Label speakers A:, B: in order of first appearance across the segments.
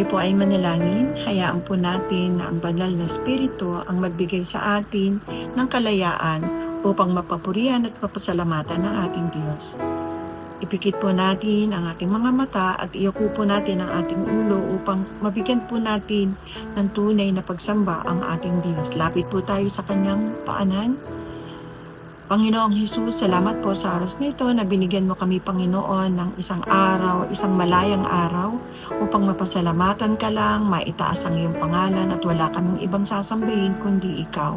A: Tayo po ay manalangin, hayaan po natin na ang banal na Espiritu ang magbigay sa atin ng kalayaan upang mapapurihan at mapasalamatan ng ating Diyos. Ipikit po natin ang ating mga mata at iyuko po natin ang ating ulo upang mabigyan po natin ng tunay na pagsamba ang ating Diyos. Lapit po tayo sa kanyang paanan. Panginoong Hesus, salamat po sa oras na ito na binigyan mo kami, Panginoon, ng isang araw, isang malayang araw upang mapasalamatan ka lang, maitaas ang iyong pangalan at wala kaming ibang sasambahin kundi ikaw.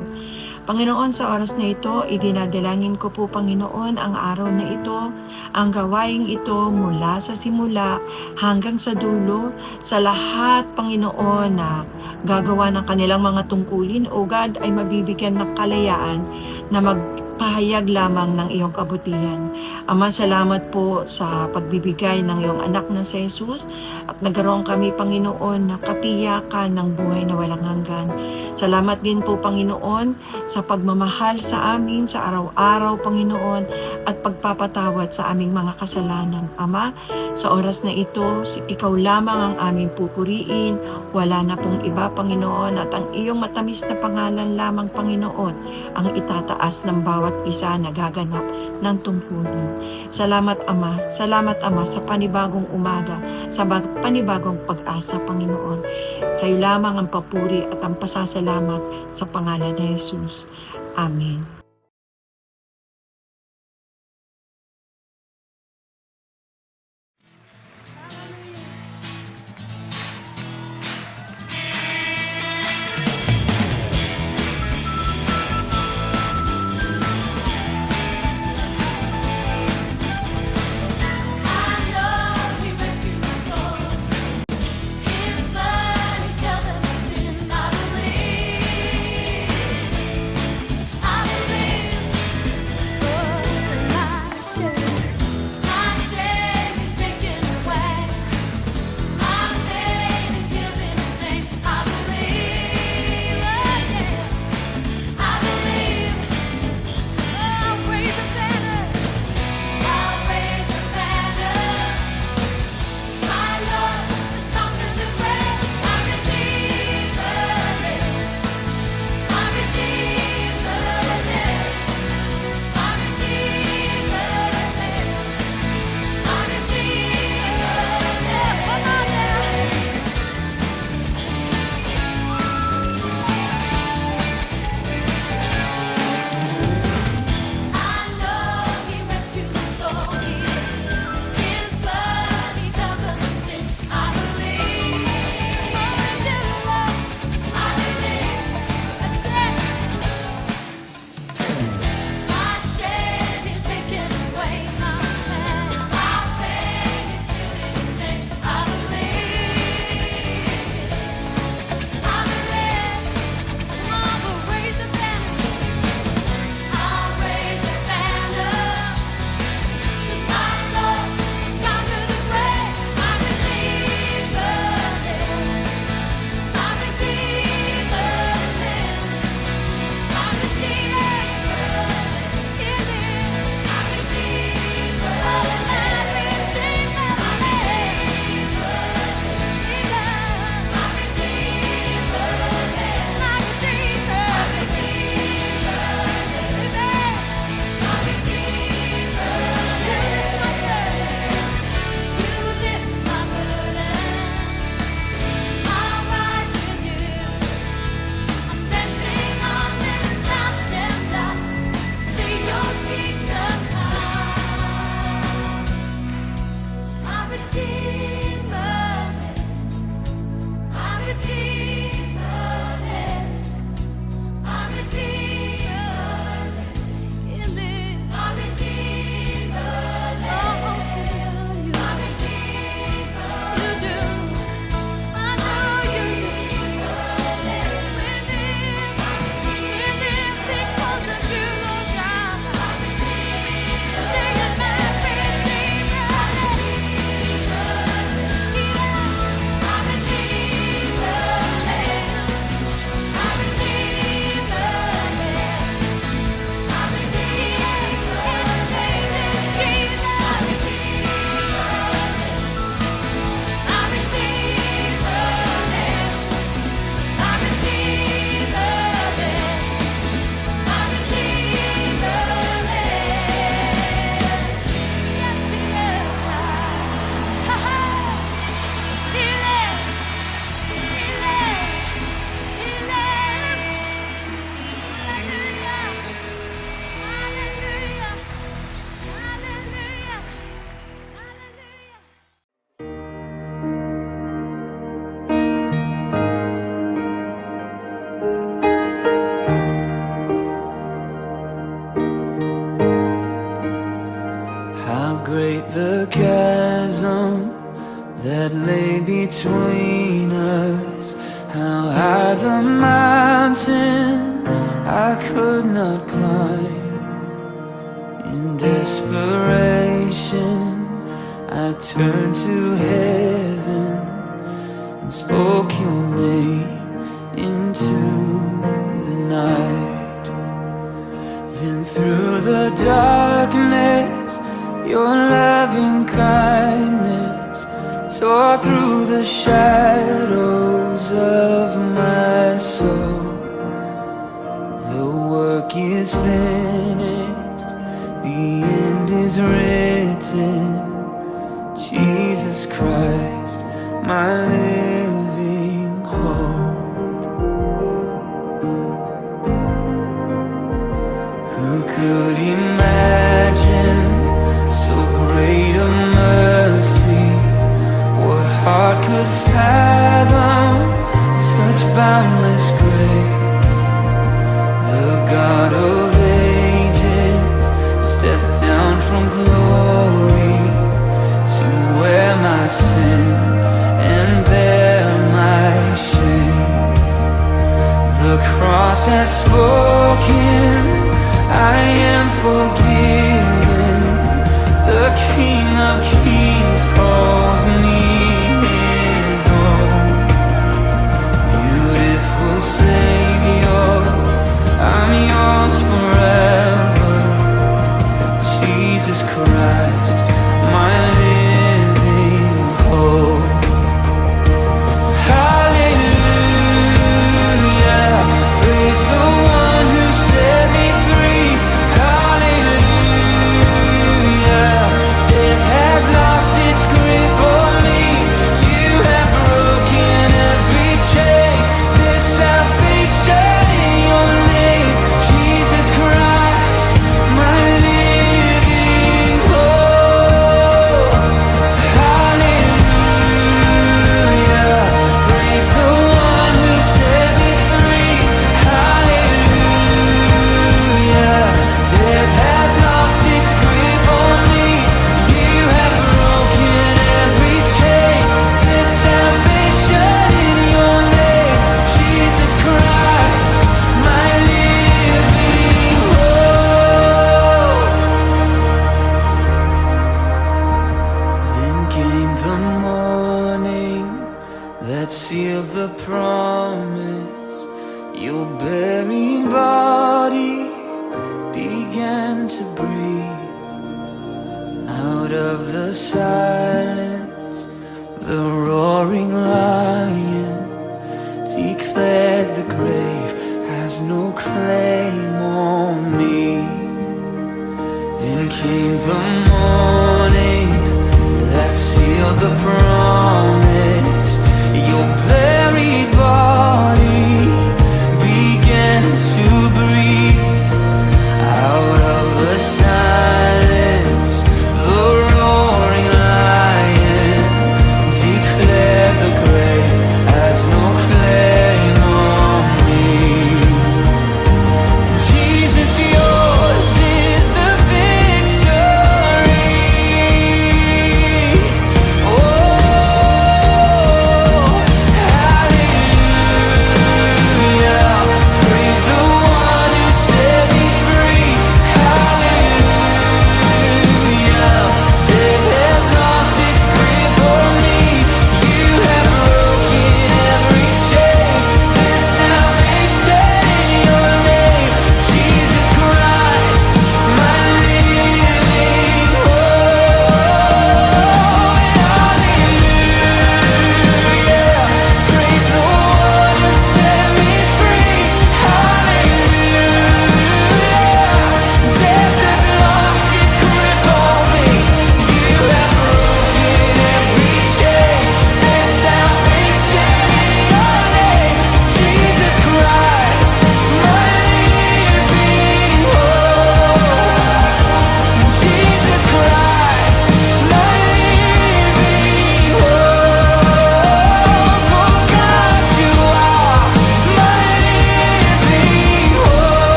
A: Panginoon, sa oras na ito, idinadalangin ko po, Panginoon, ang araw na ito, ang gawaing ito mula sa simula hanggang sa dulo, sa lahat, Panginoon, na gagawa ng kanilang mga tungkulin, O God, ay mabibigyan ng kalayaan na magpahayag lamang ng iyong kabutihan. Ama, salamat po sa pagbibigay ng iyong anak na si Jesus at nagkaroon kami, Panginoon, na katiyakan ng buhay na walang hanggan. Salamat din po, Panginoon, sa pagmamahal sa amin sa araw-araw, Panginoon, at pagpapatawad sa aming mga kasalanan. Ama, sa oras na ito, ikaw lamang ang aming pupuriin. Wala na pong iba, Panginoon, at ang iyong matamis na pangalan lamang, Panginoon, ang itataas ng bawat isa na gaganap ng tungkulin. Salamat, Ama. Salamat, Ama, sa panibagong umaga, sa panibagong pag-asa, Panginoon. Sa iyo lamang ang papuri at ang pasasalamat sa pangalan ni Jesus. Amen.
B: I believe between us. How high the mountain I could not climb. In desperation I turned to heaven and spoke your name into the night. Then through the darkness your loving kindness tore through the shadows of my soul. The work is finished, the end is written. Jesus Christ, my living hope. Who could imagine so great a mercy? What heart could fathom such boundless grace? The God of ages stepped down from glory to wear my sin and bear my shame. The cross has spoken, I am forgiven. The King of Kings calls me his own. Beautiful Savior, I'm yours forever. Jesus Christ, my living hope. Hallelujah, praise the one who set me free. Hallelujah, death has lost its grip on me. You have broken every chain. There's salvation in your name. Jesus Christ, my living hope. Hallelujah, praise the one who set me free. Hallelujah, death has lost its grip on me. You have broken every chain. There's salvation in your name. Jesus Christ, my living hope. Then came the morning that sealed the promise. Your buried body began to breathe. Out of the silence, the roaring lion declared the grave has no claim on me. Then came the morning that sealed the promise. Your buried body began to breathe. Out of the silence, the roaring lion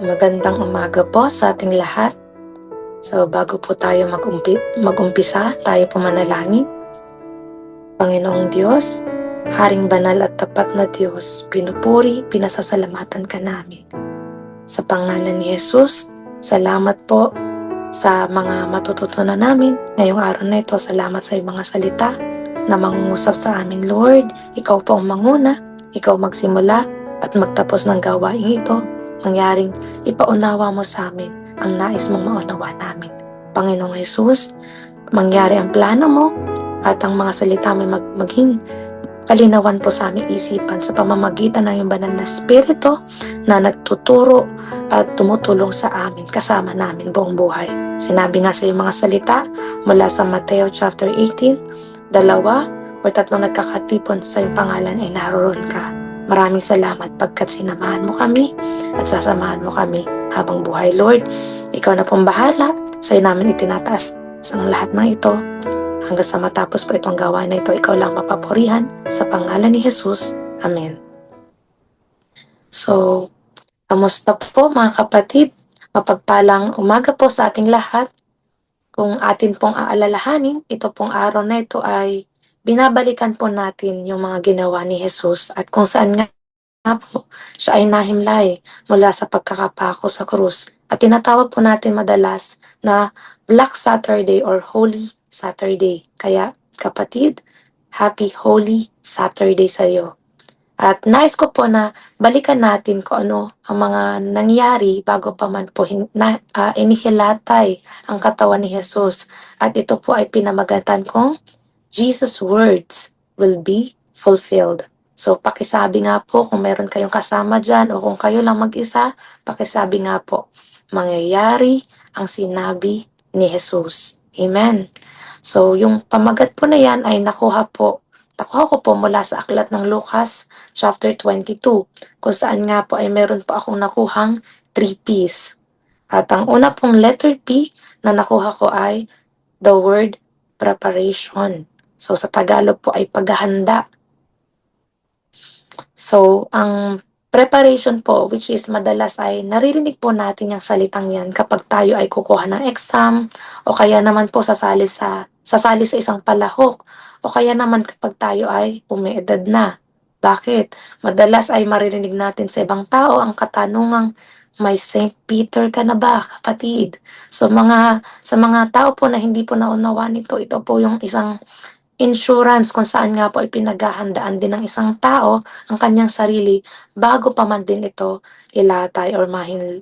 C: Magandang umaga po sa ating lahat. So bago po tayo mag-umpisa, tayo po manalangin. Panginoong Diyos, Haring banal at tapat na Diyos, pinupuri, pinasasalamatan ka namin. Sa pangalan ni Jesus, salamat po sa mga matututunan namin ngayong araw na ito. Salamat sa iyong mga salita na mangungusap sa amin, Lord. Ikaw po ang manguna, ikaw magsimula at magtapos ng gawain ito. Mangyaring ipaunawa mo sa amin ang nais mong maunawa namin. Panginoong Jesus, mangyari ang plano mo at ang mga salita may maging kalinawan po sa aming isipan sa pamamagitan ng iyong banal na Espiritu na nagtuturo at tumutulong sa amin, kasama namin buong buhay. Sinabi nga sa iyong mga salita mula sa Mateo chapter 18, 2 o 3 nagkakatipon sa iyong pangalan ay naroon ka. Maraming salamat pagkat sinamahan mo kami at sasamahan mo kami habang buhay. Lord, ikaw na pong bahala. Sa iyo namin itinataas ang lahat ng ito. Hanggang sa matapos po itong gawain na ito, ikaw lang mapapurihan sa pangalan ni Jesus. Amen. So, kamusta po mga kapatid? Mapagpalang umaga po sa ating lahat. Kung atin pong aalalahanin, ito pong araw na ito ay binabalikan po natin yung mga ginawa ni Jesus at kung saan nga po siya ay nahimlay mula sa pagkakapako sa krus. At tinatawag po natin madalas na Black Saturday or Holy Saturday. Kaya kapatid, Happy Holy Saturday sa iyo. At nais ko po na balikan natin kung ano ang mga nangyari bago pa man po inihilatay ang katawan ni Jesus. At ito po ay pinamagatan kong Jesus' words will be fulfilled. So pakisabi nga po kung meron kayong kasama dyan o kung kayo lang mag-isa, pakisabi nga po, mangyayari ang sinabi ni Jesus. Amen. So yung pamagat po na yan ay nakuha ko po mula sa aklat ng Lucas chapter 22, kung saan nga po ay meron po akong nakuhang 3 P's. At ang una pong letter P na nakuha ko ay the word preparation. So sa Tagalog po ay paghahanda. So ang preparation po, which is madalas ay naririnig po natin yung salitang yan kapag tayo ay kukuha ng exam o kaya naman po sasali sa isang palahok o kaya naman kapag tayo ay umiedad na. Bakit? Madalas ay maririnig natin sa ibang tao ang katanungang, may Saint Peter ka na ba, kapatid? So sa mga tao po na hindi po naunawaan ito po yung isang insurance kung saan nga po ay pinaghahandaan din ng isang tao ang kanyang sarili bago pa man din ito ilatay or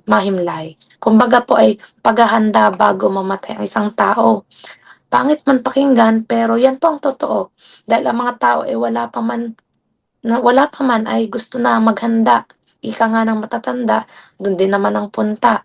C: mahimlay. Kumbaga po ay paghahanda bago mamatay ang isang tao. Pangit man pakinggan pero yan po ang totoo. Dahil ang mga tao ay wala pa man ay gusto na maghanda. Ika nga ng matatanda, doon din naman ang punta.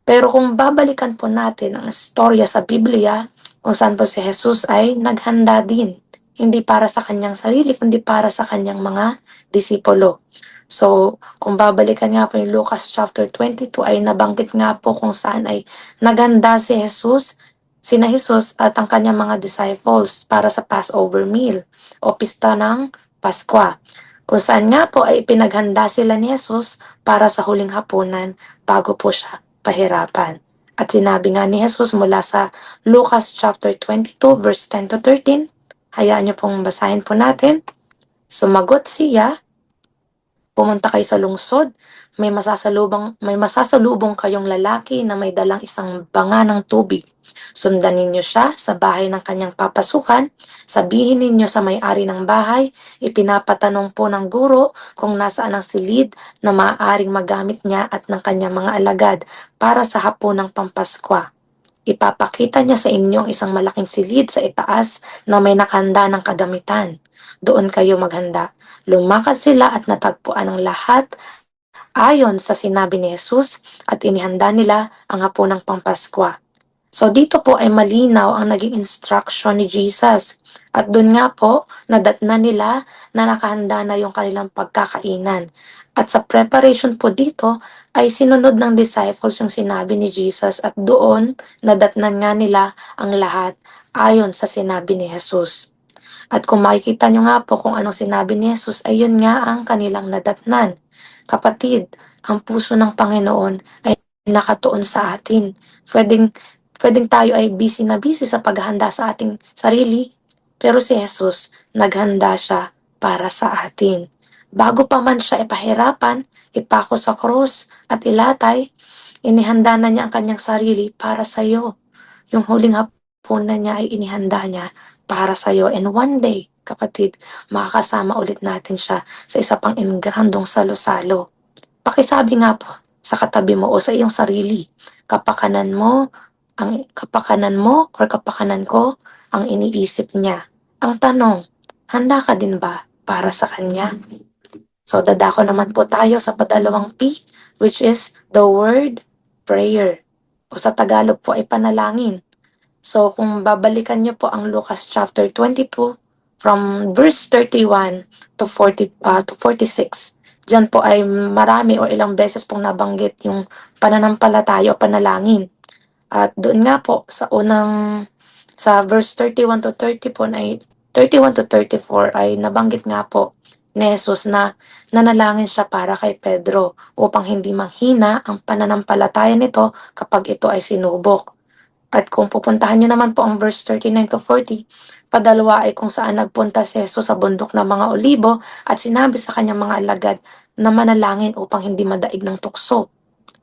C: Pero kung babalikan po natin ang istorya sa Biblia, kung saan po si Jesus ay naghanda din. Hindi para sa kanyang sarili, kundi para sa kanyang mga disipulo. So, kung babalikan nga po yung Lucas chapter 22 ay nabanggit nga po kung saan ay naghanda sina Jesus at ang kanyang mga disciples para sa Passover meal o pista ng Paskwa. Kung saan nga po ay pinaghanda sila ni Jesus para sa huling hapunan bago po siya pahirapan. At sinabi nga ni Jesus mula sa Lucas chapter 22 verse 10 to 13, hayaan niyo pong basahin po natin. Sumagot siya, pumunta kayo sa lungsod, may masasalubong kayong lalaki na may dalang isang banga ng tubig. Sundan ninyo siya sa bahay ng kanyang papasukan, sabihin ninyo sa may-ari ng bahay, ipinapatanong po ng guro kung nasaan ang silid na maaaring magamit niya at ng kanyang mga alagad para sa hapunang Pampaskwa. Ipapakita niya sa inyo isang malaking silid sa itaas na may nakahanda ng kagamitan. Doon kayo maghanda. Lumakad sila at natagpuan ang lahat ayon sa sinabi ni Jesus at inihanda nila ang hapunang Pampaskwa. So dito po ay malinaw ang naging instruction ni Jesus. At doon nga po, nadatna nila na nakahanda na yung kanilang pagkakainan. At sa preparation po dito, ay sinunod ng disciples yung sinabi ni Jesus at doon nadatnan nga nila ang lahat ayon sa sinabi ni Jesus. At kung makikita nyo nga po kung anong sinabi ni Jesus, ay yun nga ang kanilang nadatnan. Kapatid, ang puso ng Panginoon ay nakatuon sa atin. Pwedeng, pwedeng tayo ay busy na busy sa paghahanda sa ating sarili, pero si Jesus, naghanda siya para sa atin. Bago pa man siya ipahirapan, ipako sa krus at ilatay, inihanda na niya ang kanyang sarili para sa iyo. Yung huling hapunan niya ay inihanda niya para sa iyo. And one day, kapatid, makakasama ulit natin siya sa isa pang ingrandong salo-salo. Pakisabi nga po sa katabi mo o sa iyong sarili, kapakanan mo or kapakanan ko ang iniisip niya. Ang tanong, handa ka din ba para sa kanya? So, dadako naman po tayo sa padalawang P, which is the word prayer. O sa Tagalog po ay panalangin. So, kung babalikan niyo po ang Lucas chapter 22, from verse 31 to 46, diyan po ay marami o ilang beses pong nabanggit yung pananampalataya o panalangin. At doon nga po sa verse 31 to 30 po ay 31 to 34 ay nabanggit nga po ni Jesus na nanalangin siya para kay Pedro upang hindi manghina ang pananampalataya nito kapag ito ay sinubok. At kung pupuntahan niyo naman po ang verse 39 to 40, padalawa ay kung saan nagpunta si Jesus sa bundok ng mga olibo at sinabi sa kanyang mga alagad na manalangin upang hindi madaig ng tukso.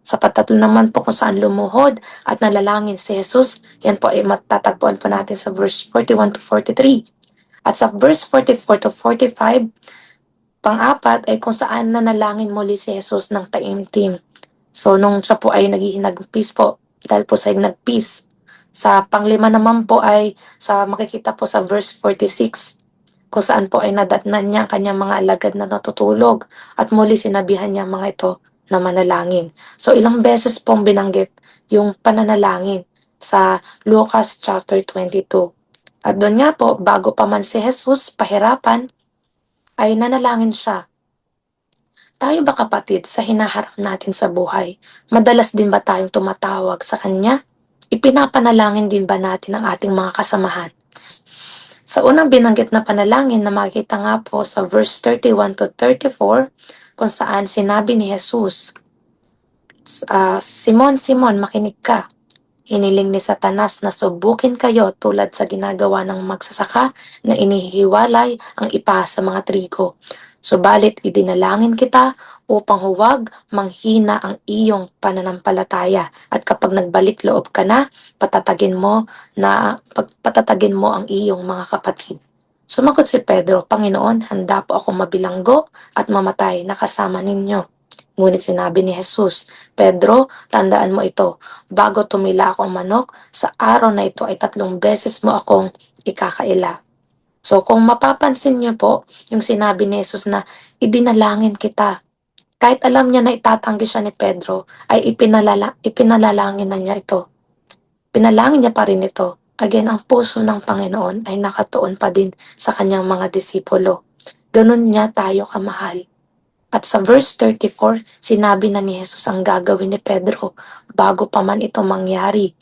C: Sa patatlo naman po kung saan lumuhod at nalalangin si Jesus, yan po ay matatagpuan po natin sa verse 41 to 43. At sa verse 44 to 45, pang-apat ay kung saan nanalangin muli si Jesus ng taimtim. So, nung siya po ay naghihinag-peace po, dahil po sa nag-peace. Sa panglima naman po ay makikita po sa verse 46, kung saan po ay nadatnan niya ang kanyang mga alagad na natutulog at muli sinabihan niya mga ito na manalangin. So, ilang beses pong binanggit yung pananalangin sa Lucas chapter 22. At doon nga po, bago pa man si Jesus pahirapan, ay nanalangin siya. Tayo ba kapatid sa hinaharap natin sa buhay, madalas din ba tayong tumatawag sa Kanya? Ipinapanalangin din ba natin ang ating mga kasamahan? Sa unang binanggit na panalangin na makikita nga po sa verse 31 to 34, kung saan sinabi ni Jesus, Simon, Simon, makinig ka. Hiniling ni Satanas na subukin kayo tulad sa ginagawa ng magsasaka na inihiwalay ang ipa sa mga trigo. Subalit idinalangin kita upang huwag manghina ang iyong pananampalataya at kapag nagbalik loob ka na, patatagin mo ang iyong mga kapatid. Sumagot si Pedro, Panginoon, handa po akong mabilanggo at mamatay na kasama ninyo. Ngunit sinabi ni Jesus, Pedro, tandaan mo ito, bago tumila akong manok, sa araw na ito ay 3 beses mo akong ikakaila. So kung mapapansin niyo po, yung sinabi ni Jesus na idinalangin kita. Kahit alam niya na itatanggi siya ni Pedro, ay ipinalalangin na niya ito. Pinalangin niya pa rin ito. Again, ang puso ng Panginoon ay nakatuon pa din sa kanyang mga disipulo. Ganun niya tayo kamahal. At sa verse 34, sinabi na ni Jesus ang gagawin ni Pedro bago pa man ito mangyari.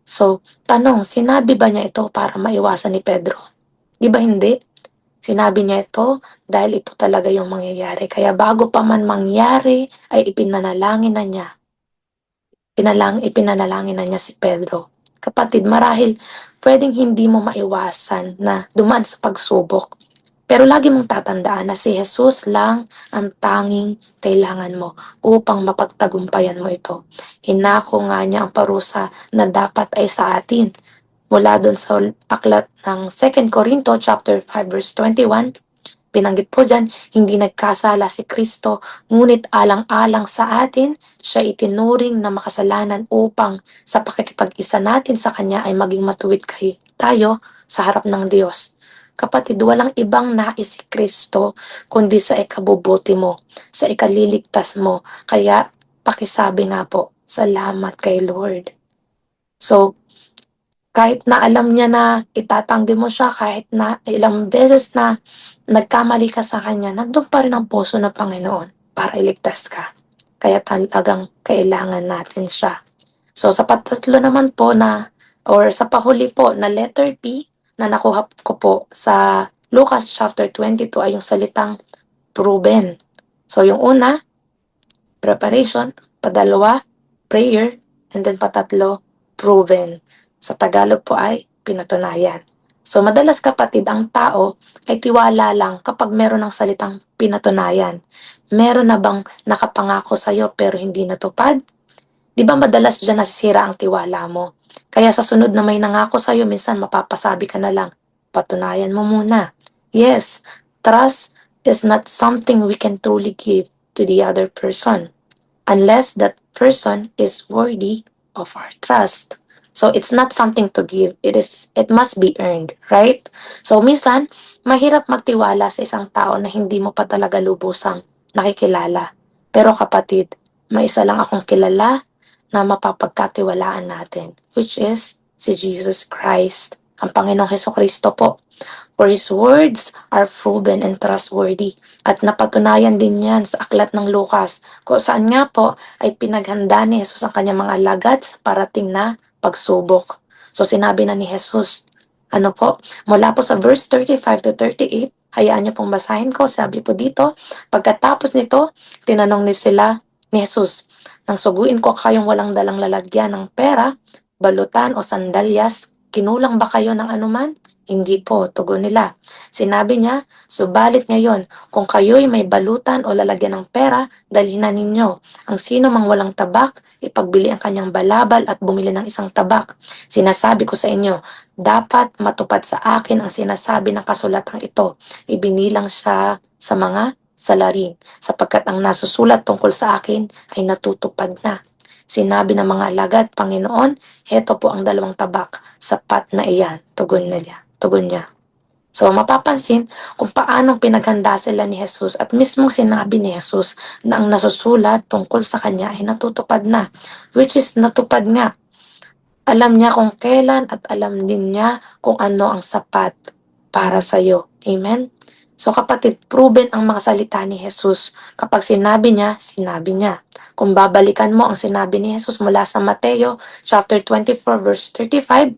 C: So, tanong, sinabi ba niya ito para maiwasan ni Pedro? Di ba hindi? Sinabi niya ito dahil ito talaga yung mangyayari. Kaya bago pa man mangyari, ay ipinanalangin na niya si Pedro. Kapatid, marahil pwedeng hindi mo maiwasan na dumaan sa pagsubok. Pero lagi mong tatandaan na si Jesus lang ang tanging kailangan mo upang mapagtagumpayan mo ito. Inako nga niya ang parusa na dapat ay sa atin. Mula doon sa aklat ng 2 Corinto chapter 5 verse 21, binanggit po dyan, hindi nagkasala si Kristo, ngunit alang-alang sa atin, siya itinuring na makasalanan upang sa pakikipag-isa natin sa Kanya ay maging matuwid tayo sa harap ng Diyos. Kapatid, walang ibang nais si Kristo kundi sa ikabubuti mo, sa ikaliligtas mo. Kaya pakisabi nga po, salamat kay Lord. So, kahit na alam niya na itatanggi mo siya, kahit na ilang beses na nagkamali ka sa Kanya, nandun pa rin ang puso ng Panginoon para iligtas ka. Kaya talagang kailangan natin siya. So, sa patatlo naman po sa pahuli po na letter P, na nakuha ko po sa Lucas chapter 22 ay yung salitang proven. So yung una, preparation, padalawa, prayer, and then patatlo, proven. Sa Tagalog po ay pinatunayan. So madalas kapatid, ang tao ay tiwala lang kapag meron ng salitang pinatunayan. Meron na bang nakapangako sa'yo pero hindi natupad? Di ba madalas dyan nasisira ang tiwala mo? Kaya sa sunod na may nangako sa'yo, minsan mapapasabi ka na lang, patunayan mo muna. Yes, trust is not something we can truly give to the other person unless that person is worthy of our trust. So it's not something to give. It must be earned, right? So minsan, mahirap magtiwala sa isang tao na hindi mo pa talaga lubusang nakikilala. Pero kapatid, may isa lang akong kilala na mapapagkatiwalaan natin, which is si Jesus Christ, ang Panginoong Hesukristo po. For His words are proven and trustworthy. At napatunayan din yan sa aklat ng Lucas, kung saan nga po ay pinaghanda ni Jesus ang kanyang mga alagad sa parating na pagsubok. So sinabi na ni Jesus, ano po, mula po sa verse 35 to 38, hayaan niyo pong basahin ko, sabi po dito, pagkatapos nito, tinanong ni sila ni Jesus, nang suguin ko kayong walang dalang lalagyan ng pera, balutan o sandalyas, kinulang ba kayo ng anuman? Hindi po, tugon nila. Sinabi niya, subalit ngayon, kung kayo'y may balutan o lalagyan ng pera, dalhin na ninyo. Ang sino mang walang tabak, ipagbili ang kanyang balabal at bumili ng isang tabak. Sinasabi ko sa inyo, dapat matupad sa akin ang sinasabi ng kasulatang ito. Ibinilang siya sa mga salarin, sapagkat ang nasusulat tungkol sa akin ay natutupad na. Sinabi ng mga alagad, Panginoon, heto po ang 2 tabak, sapat na iyan, tugon niya. So mapapansin kung paanong pinaghanda sila ni Jesus at mismong sinabi ni Jesus na ang nasusulat tungkol sa kanya ay natutupad na, which is natupad nga. Alam niya kung kailan at alam din niya kung ano ang sapat para sa'yo. Amen? So kapatid, proven ang mga salita ni Jesus. Kapag sinabi niya, sinabi niya. Kung babalikan mo ang sinabi ni Jesus mula sa Mateo chapter 24 verse 35,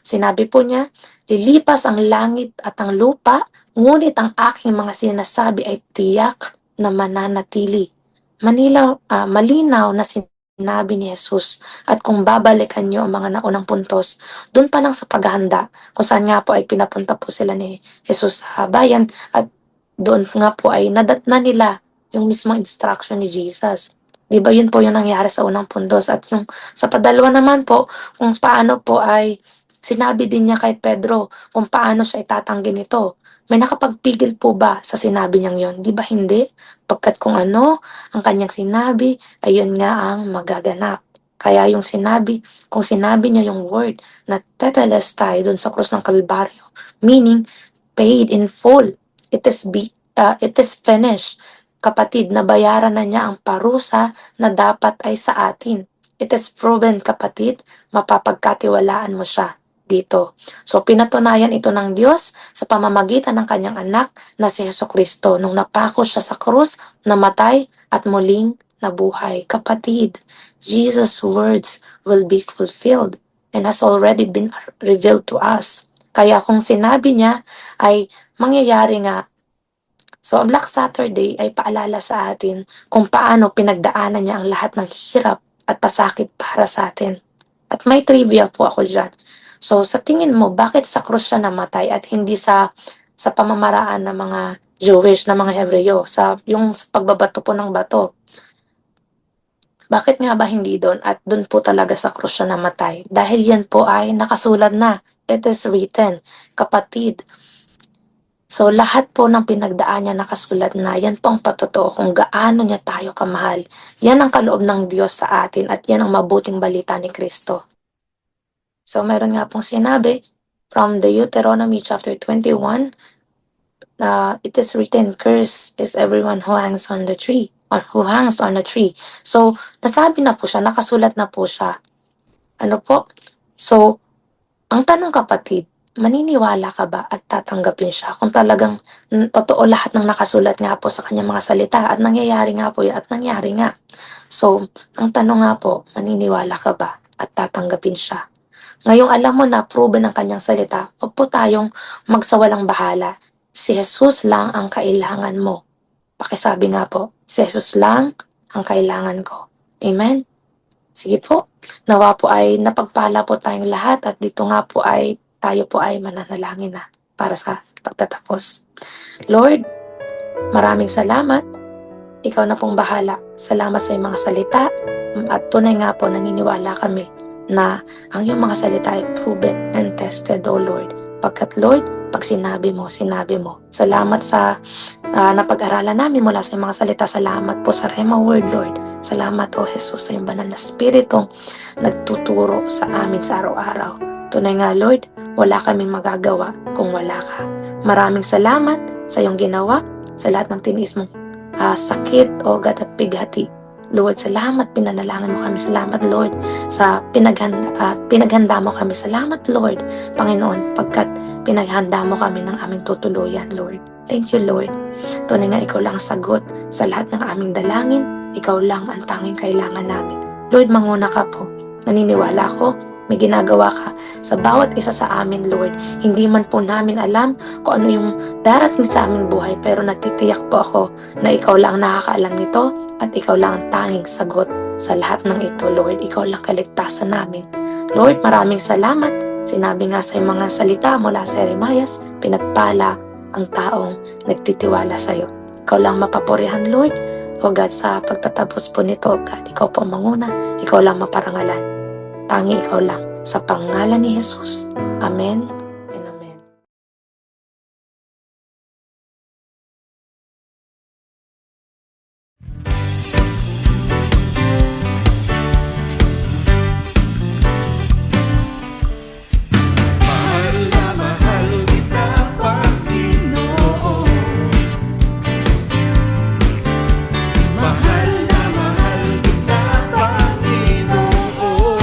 C: sinabi po niya, lilipas ang langit at ang lupa, ngunit ang aking mga sinasabi ay tiyak na mananatili. Malinaw na sinabi ni Jesus. At kung babalikan niyo ang mga naunang puntos, doon pa lang sa paghahanda, kung saan nga po ay pinapunta po sila ni Jesus sa bayan at doon nga po ay nadatna nila yung mismong instruction ni Jesus. Di ba yun po yung nangyari sa unang puntos at yung sa padalwa naman po kung paano po ay sinabi din niya kay Pedro kung paano siya itatanggi nito. May nakapagpigil po ba sa sinabi niyang yon? Di ba hindi? Pagkat kung ano ang kanyang sinabi, ayun nga ang magaganap. Kaya yung sinabi, kung sinabi niya yung word na tetelestai dun sa krus ng Kalbaryo, meaning paid in full, it is finished. Kapatid, nabayaran na niya ang parusa na dapat ay sa atin. It is proven, kapatid, mapapagkatiwalaan mo siya dito. So, pinatunayan ito ng Diyos sa pamamagitan ng kanyang anak na si Hesukristo nung napako siya sa krus, namatay at muling nabuhay. Kapatid, Jesus' words will be fulfilled and has already been revealed to us. Kaya kung sinabi niya ay mangyayari nga. So, ang Black Saturday ay paalala sa atin kung paano pinagdaanan niya ang lahat ng hirap at pasakit para sa atin. At may trivia po ako dyan. So, sa tingin mo, bakit sa krus siya namatay at hindi sa pamamaraan ng mga Jewish na mga Hebreo, yung pagbabato po ng bato? Bakit nga ba hindi doon at doon po talaga sa krus siya namatay? Dahil yan po ay nakasulat na. It is written, kapatid. So, lahat po ng pinagdaan niya nakasulat na, yan po ang patotoo kung gaano niya tayo kamahal. Yan ang kaloob ng Diyos sa atin at yan ang mabuting balita ni Kristo. So, meron nga pong sinabi from the Deuteronomy chapter 21 na it is written, curse is everyone who hangs on the tree or who hangs on a tree. So, nasabi na po siya, nakasulat na po siya. Ano po? So, ang tanong kapatid, maniniwala ka ba at tatanggapin siya kung talagang totoo lahat ng nakasulat nga po sa kanyang mga salita at nangyayari nga po yun at nangyari nga. So, ang tanong nga po, maniniwala ka ba at tatanggapin siya? Ngayong alam mo na proven ang kanyang salita, huwag po tayong magsawalang bahala. Si Jesus lang ang kailangan mo. Pakisabi nga po, si Jesus lang ang kailangan ko. Amen? Sige po, nawa po ay napagpala po tayong lahat at dito nga po ay tayo po ay mananalangin na para sa pagtatapos. Lord, maraming salamat. Ikaw na pong bahala. Salamat sa iyong mga salita at tunay nga po naniniwala kami na ang iyong mga salita ay proven and tested, O Lord. Pagkat Lord, pag sinabi mo, sinabi mo. Salamat sa napag-aralan namin mula sa iyong mga salita. Salamat po sa Rhema Word, Lord. Salamat, O Jesus, sa iyong banal na Spiritong nagtuturo sa amin sa araw-araw. Tunay nga, Lord, wala kaming magagawa kung wala ka. Maraming salamat sa iyong ginawa, sa lahat ng tiniis mong sakit, ogat at bighati. Lord, salamat, pinanalangin mo kami. Salamat, Lord, sa pinaghanda mo kami. Salamat, Lord, Panginoon, pagkat pinaghanda mo kami ng aming tutuluyan, Lord. Thank you, Lord. Tunay nga ikaw lang ang sagot sa lahat ng aming dalangin. Ikaw lang ang tanging kailangan namin. Lord, manguna ka po. Naniniwala ko, may ginagawa ka sa bawat isa sa amin, Lord. Hindi man po namin alam kung ano yung darating sa aming buhay, pero natitiyak po ako na ikaw lang nakakaalam nito at ikaw lang ang tanging sagot sa lahat ng ito, Lord. Ikaw lang kaligtasan namin. Lord, maraming salamat. Sinabi nga sa mga salita mula sa Jeremias, pinagpala ang taong nagtitiwala sa iyo. Ikaw lang mapapurihan, Lord. O God, sa pagtatapos po nito, O God, ikaw po manguna, ikaw lang maparangalan. Tangi ikaw lang. Sa pangalan ni Jesus. Amen and amen.
B: Mahal na mahal kita, Panginoon. Mahal na mahal kita, Panginoon.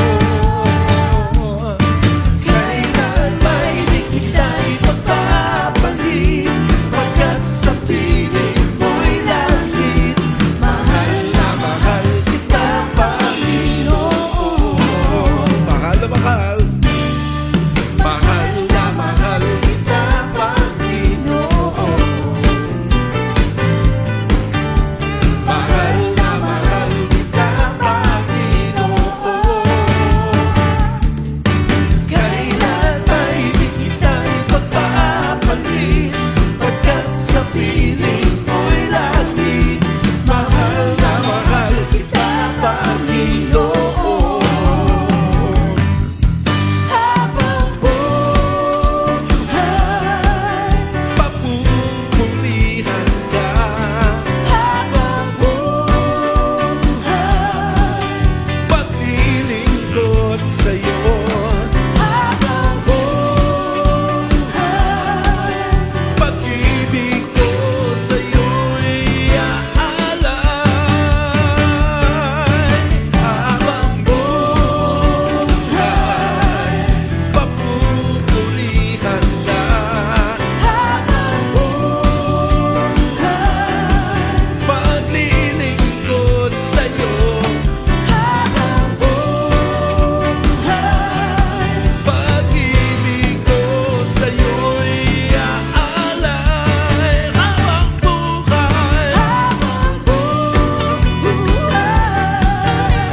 B: Kailan may di kita ipagpapalit, pagkat sa piling mo'y langit. Mahal na mahal kita, Panginoon. Mahal na mahal. Mahal na mahal kita, Panginoon. Mahal na mahal kita, Panginoon. Kailan ay di kita ipagpapalit, pagkat sa piling mo'y langit. Mahal na mahal kita, Panginoon. Habang buhay, papupulihan ka. Habang buhay, paglilingkod sa'yo. Habang buhay, pag-ibig ko sa'yo'y aalay. Habang buhay, papupurihan ka. Habang buhay, paglilingkod sa'yo. Habang buhay, pag-ibig ko sa'yo'y aalay. Habang buhay,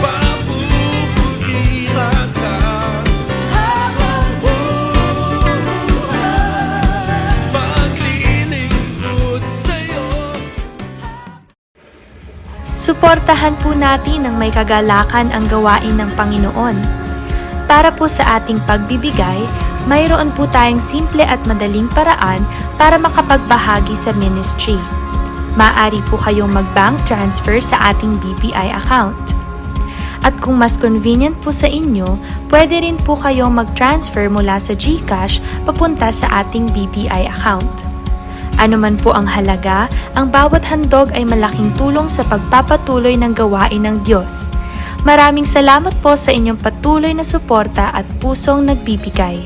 B: papupurihan ka. Habang buhay, paglilingkod sa'yo.
D: Suportahan po natin ng may kagalakan ang gawain ng Panginoon. Para po sa ating pagbibigay, mayroon po tayong simple at madaling paraan para makapagbahagi sa ministry. Maaari po kayong mag-bank transfer sa ating BPI account. At kung mas convenient po sa inyo, pwede rin po kayong mag-transfer mula sa GCash papunta sa ating BPI account. Ano man po ang halaga, ang bawat handog ay malaking tulong sa pagpapatuloy ng gawain ng Diyos. Maraming salamat po sa inyong patuloy na suporta at pusong nagbibigay.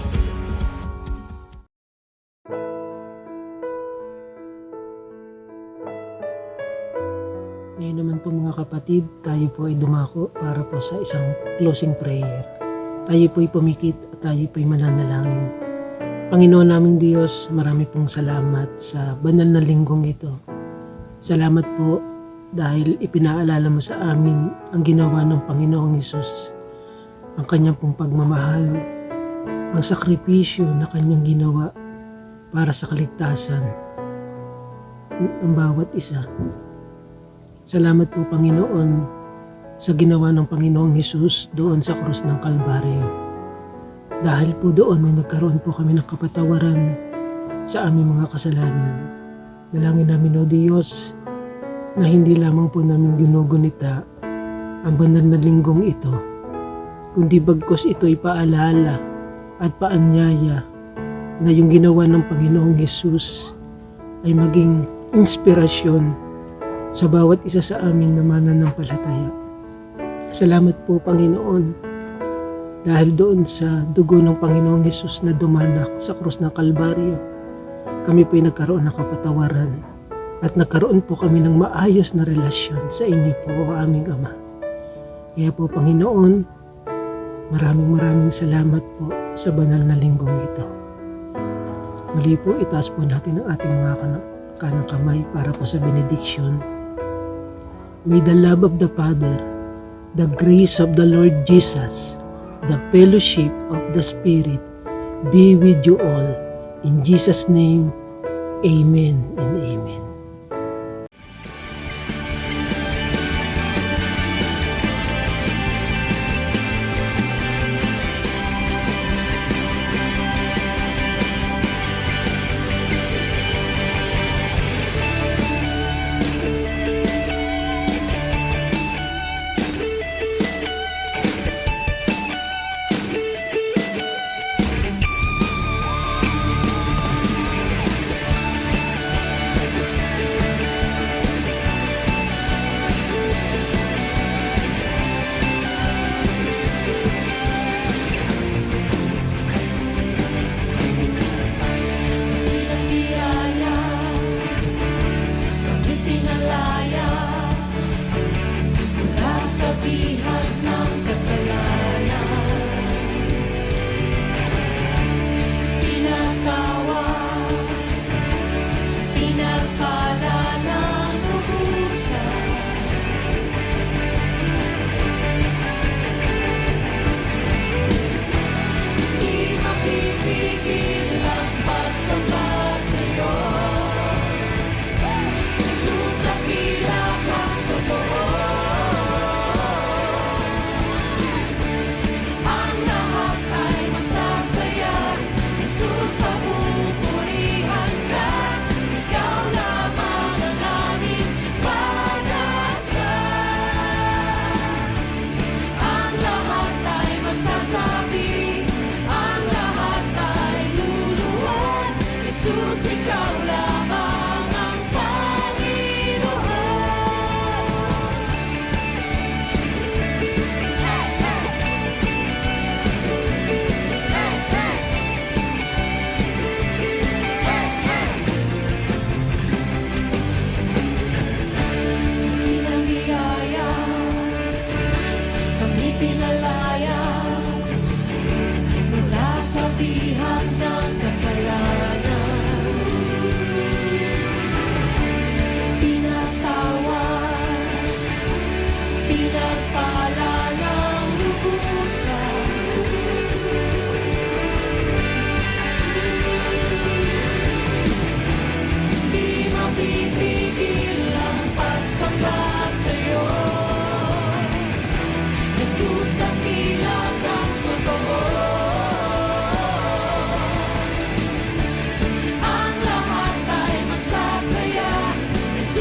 E: Ngayon naman po mga kapatid, tayo po ay dumako para po sa isang closing prayer. Tayo po ay pumikit at tayo po ay mananalangin. Panginoon naming Diyos, marami pong salamat sa banal na linggong ito. Salamat po dahil ipinaalala mo sa amin ang ginawa ng Panginoong Hesus, ang kanyang pong pagmamahal, ang sakripisyo na kanyang ginawa para sa kaligtasan ng bawat isa. Salamat po Panginoon sa ginawa ng Panginoong Hesus doon sa krus ng Kalbaryo. Dahil po doon ay nagkaroon po kami ng kapatawaran sa aming mga kasalanan. Dalangin namin o Diyos na hindi lamang po namin ginugunita ang banal na linggong ito, kundi bagkos ito ay paalala at paanyaya na yung ginawa ng Panginoong Hesus ay maging inspirasyon sa bawat isa sa amin na mananampalataya. Salamat po Panginoon dahil doon sa dugo ng Panginoong Hesus na dumanak sa krus ng Kalbaryo, kami po ay nagkaroon ng kapatawaran at nagkaroon po kami ng maayos na relasyon sa inyo po, o aming Ama. Kaya po Panginoon, maraming salamat po sa banal na linggong ito. Muli po, itaas po natin ang ating mga kanang kamay para po sa benediction. May the love of the Father, the grace of the Lord Jesus, the fellowship of the Spirit be with you all. In Jesus' name, Amen and Amen.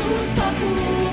F: Jesus, papu.